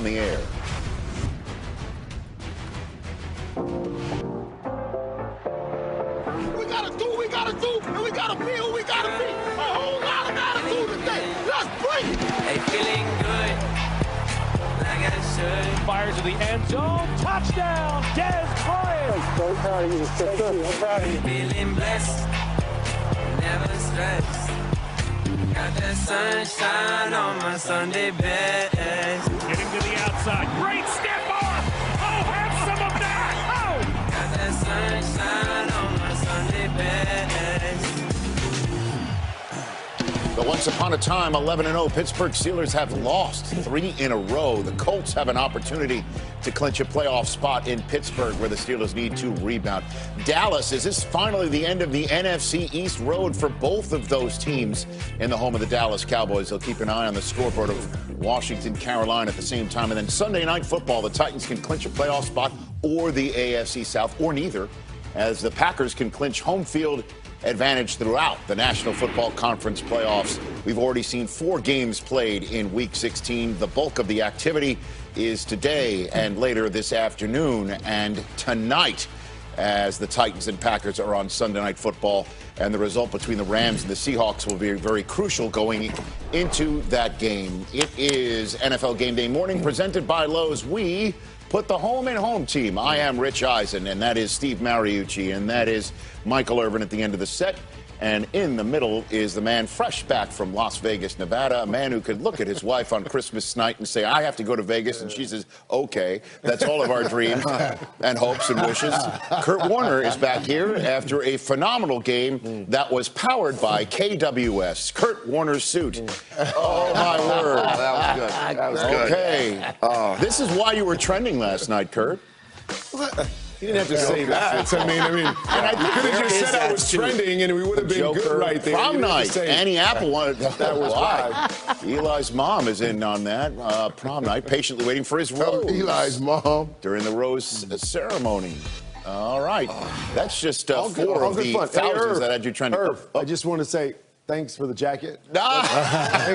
on the air. We gotta do, and we gotta be who we gotta be. A whole lot of attitude today. Let's bring it. Hey, feeling good, like I should. Fires to the end zone. Touchdown, Des Bryant. So proud of you. Thank you. I'm proud of you. Feeling blessed, never stressed. Got that sunshine on my Sunday best. Getting to the outside. Great step off. Oh, have some of that. Oh. Got that sunshine on my Sunday best. But once upon a time, 11-0 Pittsburgh Steelers have lost 3 in a row. The Colts have an opportunity to clinch a playoff spot in Pittsburgh, where the Steelers need to rebound. Dallas, is this finally the end of the NFC East road for both of those teams in the home of the Dallas Cowboys? They'll keep an eye on the scoreboard of Washington, Carolina at the same time. And then Sunday Night Football, the Titans can clinch a playoff spot or the AFC South, or neither, as the Packers can clinch home field advantage throughout the National Football Conference playoffs. We've already seen 4 games played in Week 16. The bulk of the activity is today and later this afternoon and tonight, as the Titans and Packers are on Sunday Night Football. And the result between the Rams and the Seahawks will be very crucial going into that game. It is NFL Game Day morning, presented by Lowe's. We put the home in home team. I am Rich Eisen, and that is Steve Mariucci, and that is Michael Irvin at the end of the set. And in the middle is the man fresh back from Las Vegas, Nevada, a man who could look at his wife on Christmas night and say, I have to go to Vegas. And she says, okay. That's all of our dreams and hopes and wishes. Kurt Warner is back here after a phenomenal game that was powered by KWS. Kurt Warner's suit. Oh, my word. That was good. That was good. Okay. This is why you were trending last night, Kurt. You didn't have to say that. I mean, and I could have just said I was trending, and we would have been good right there. Prom night. Annie Apple wanted that was why. Eli's mom is in on that prom night, patiently waiting for his rose. Eli's mom during the rose ceremony. All right, that's just 4 of the thousands that had you trending. I just want to say thanks for the jacket. I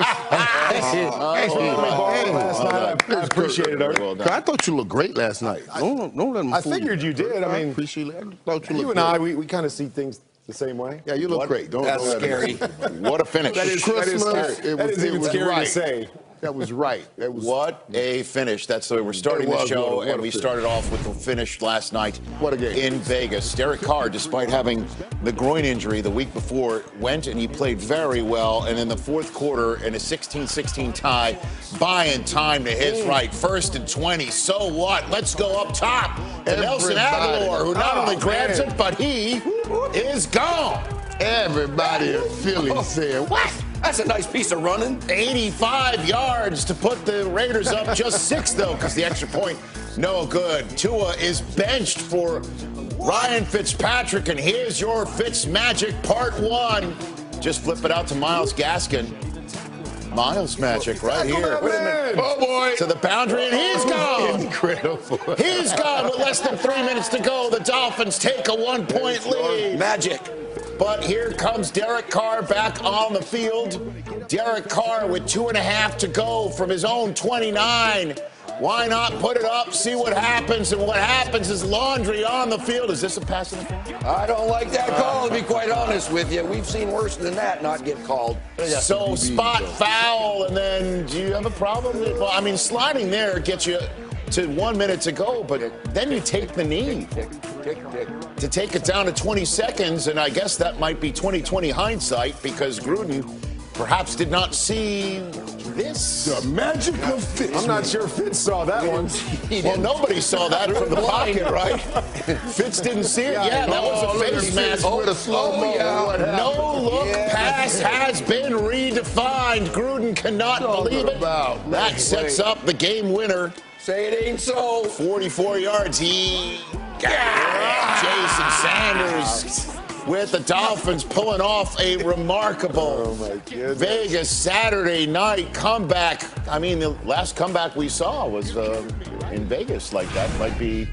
appreciate it, Irv. Well, I thought you looked great last night. I figured you did. I mean, appreciate it. I thought you you looked and I, great. we kind of see things the same way. Yeah, you look great. That's scary. What a finish. That is Christmas. scary. That is even scary to say. That was right. That was What a finish. That's the way we're starting the show, and we started off with the finish last night in Vegas. Derek Carr, despite having the groin injury the week before, went and he played very well, and in the fourth quarter, in a 16-16 tie, buying time to his right. 1st and 20. So what? Let's go up top to Nelson Aguilar, who not only grabs it, but he is gone. Everybody in Philly said, what? That's a nice piece of running. 85 yards to put the Raiders up. Just 6, though, because the extra point, no good. Tua is benched for Ryan Fitzpatrick, and here's your Fitz Magic Part 1. Just flip it out to Myles Gaskin. Miles Magic right here. Oh, boy. To the boundary, and he's gone. Incredible. He's gone with less than 3 minutes to go. The Dolphins take a 1-point lead. Magic. But here comes Derek Carr back on the field. Derek Carr with 2.5 to go from his own 29. Why not put it up, see what happens? And what happens is laundry on the field. Is this a pass interference? I don't like that call, to be quite honest with you. We've seen worse than that not get called. So spot foul, and then do you have a problem? Well, I mean, sliding there gets you to 1 minute to go, but then you take the knee to take it down to 20 seconds, and I guess that might be 20/20 hindsight, because Gruden perhaps did not see this. The magic of Fitz. I'm not sure Fitz saw that one. Well, nobody saw that from the pocket, right? Fitz didn't see it. Yeah, that was a face mask. With a slow-mo. No look pass has been redefined. Gruden cannot believe it. That sets up the game winner. Say it ain't so. 44 yards. Jason Sanders with the Dolphins pulling off a remarkable Vegas Saturday night comeback. I mean, the last comeback we saw was in Vegas like that. Might be,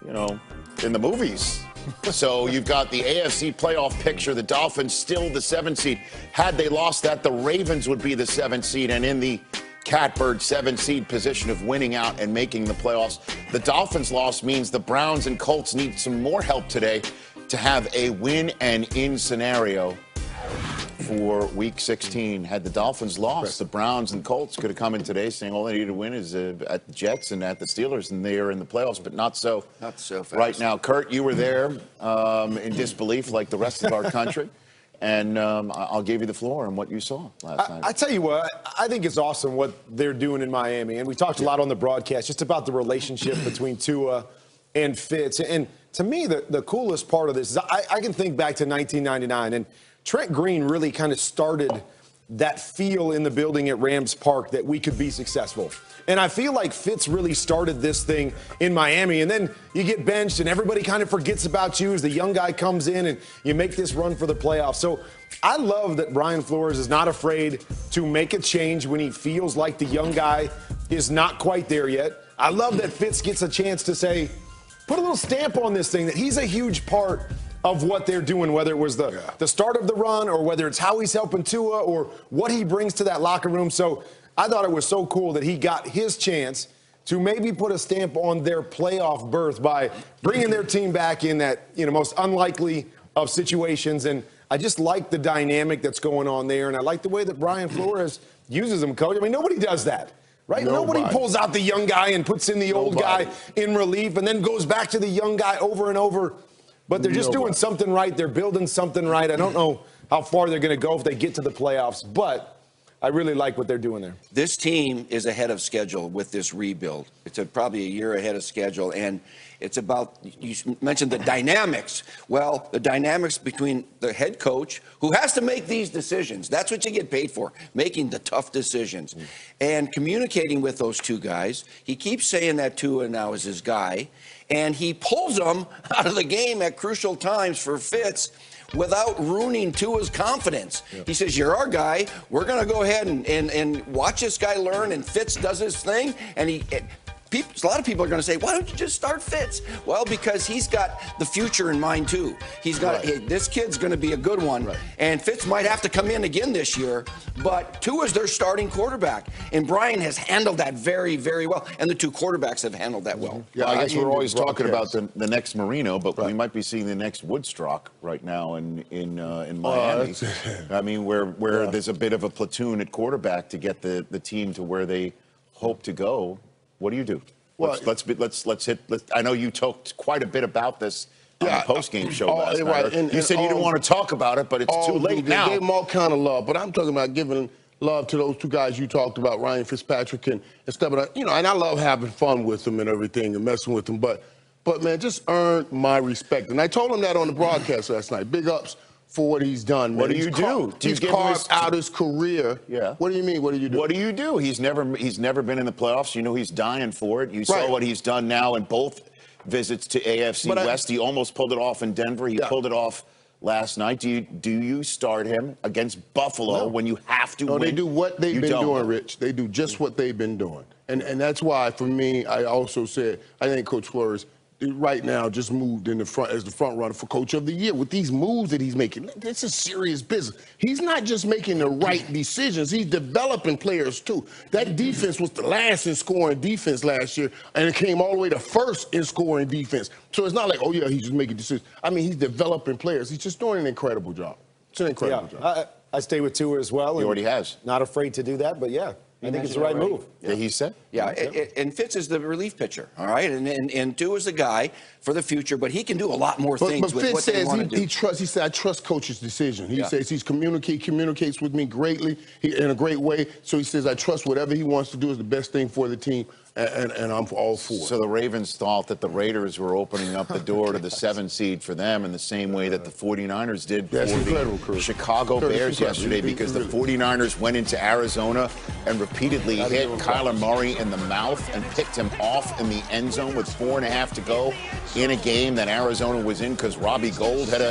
in the movies. So you've got the AFC playoff picture. The Dolphins still the 7th seed. Had they lost that, the Ravens would be the 7th seed. And in the catbird 7-seed position of winning out and making the playoffs. The Dolphins' loss means the Browns and Colts need some more help today to have a win and in scenario for Week 16. Had the Dolphins lost, the Browns and Colts could have come in today saying all they need to win is at the Jets and at the Steelers, and they are in the playoffs, but not so fast. Right now. Kurt, you were there in disbelief like the rest of our country, and I'll give you the floor on what you saw last night. I tell you what, I think it's awesome what they're doing in Miami, and we talked a lot on the broadcast just about the relationship between Tua and Fitz. And to me, the coolest part of this is I can think back to 1999, and Trent Green really kind of started that feel in the building at Rams Park that we could be successful. And I feel like Fitz really started this thing in Miami. And then you get benched and everybody kind of forgets about you as the young guy comes in and you make this run for the playoffs. So I love that Brian Flores is not afraid to make a change when he feels like the young guy is not quite there yet. I love that Fitz gets a chance to say, put a little stamp on this thing, that he's a huge part of what they're doing, whether it was the start of the run or whether it's how he's helping Tua or what he brings to that locker room. So I thought it was so cool that he got his chance to maybe put a stamp on their playoff berth by bringing their team back in that, most unlikely of situations. And I just like the dynamic that's going on there. And I like the way that Brian Flores uses them, Coach. I mean, nobody does that. Right? Nobody pulls out the young guy and puts in the old guy in relief and then goes back to the young guy over and over. But they're just doing something right. They're building something right. I don't know how far they're going to go if they get to the playoffs, but I really like what they're doing there. This team is ahead of schedule with this rebuild. It's probably a year ahead of schedule, and it's about, you mentioned the dynamics. Well, the dynamics between the head coach, who has to make these decisions. That's what you get paid for, making the tough decisions. And communicating with those two guys. He keeps saying that Tua now is his guy, and he pulls them out of the game at crucial times for Fitz without ruining Tua's confidence. Yeah. He says, you're our guy. We're going to go ahead and watch this guy learn, and Fitz does his thing, and a lot of people are going to say, why don't you just start Fitz? Well, because he's got the future in mind, too. He's got, hey, this kid's going to be a good one. Right. And Fitz might have to come in again this year, but Tua's their starting quarterback. And Brian has handled that very, very well. And the two quarterbacks have handled that well. Yeah, I guess we're always talking about the next Marino, but we might be seeing the next Woodstock right now in Miami. I mean, where there's a bit of a platoon at quarterback to get the team to where they hope to go. What do you do? Well, let's hit. I know you talked quite a bit about this on the post-game show last night. And you said you didn't want to talk about it, but it's too late now. They gave them all kind of love, but I'm talking about giving love to those two guys you talked about, Ryan Fitzpatrick and stuff. And I love having fun with them and everything and messing with them, but man, just earn my respect. And I told him that on the broadcast last night. Big ups for what he's done. Man. What do you do? He's carved out his career. Yeah. What do you mean? What do you do? What do you do? He's never been in the playoffs. You know he's dying for it. You saw what he's done now in both visits to AFC West. He almost pulled it off in Denver. He pulled it off last night. Do you start him against Buffalo when you have to win? No, they do what they've been doing, Rich. They do just what they've been doing. And that's why, for me, I also said I think Coach Flores right now just moved in the front as the front runner for Coach of the Year with these moves that he's making. This is serious business. He's not just making the right decisions. He's developing players, too. That defense was the last in scoring defense last year, and it came all the way to first in scoring defense. So it's not like, oh, yeah, he's just making decisions. I mean, he's developing players. He's just doing an incredible job. It's an incredible job. I stay with Tua as well. He already has. Not afraid to do that, but I think it's the right move. Yeah, he said. Yeah, and Fitz is the relief pitcher, all right? And Tua is the guy for the future, but he can do a lot more things with what they want to do. He said, I trust Coach's decision. He says he communicates with me greatly, in a great way. So he says, I trust whatever he wants to do is the best thing for the team, and I'm all for it. So the Ravens thought that the Raiders were opening up the door to the 7 seed for them in the same way that the 49ers did for the Chicago Bears yesterday, because the 49ers went into Arizona and repeatedly hit Kyler Murray in the mouth and picked him off in the end zone with 4.5 to go in a game that Arizona was in because Robbie Gould had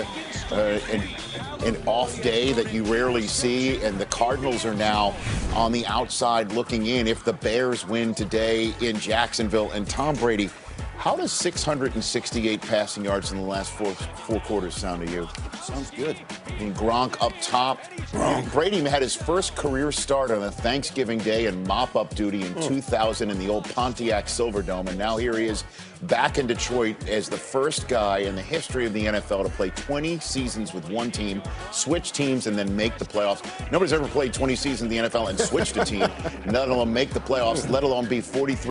an off day that you rarely see, and the Cardinals are now on the outside looking in if the Bears win today in Jacksonville. And Tom Brady, How does 668 passing yards in the last four quarters sound to you? Sounds good. And Gronk up top. Brady had his first career start on a Thanksgiving Day in mop-up duty in 2000 in the old Pontiac Silverdome, and now here he is back in Detroit as the first guy in the history of the NFL to play 20 seasons with one team, switch teams, and then make the playoffs. Nobody's ever played 20 seasons in the NFL and switched a team, let alone make the playoffs, let alone be 43.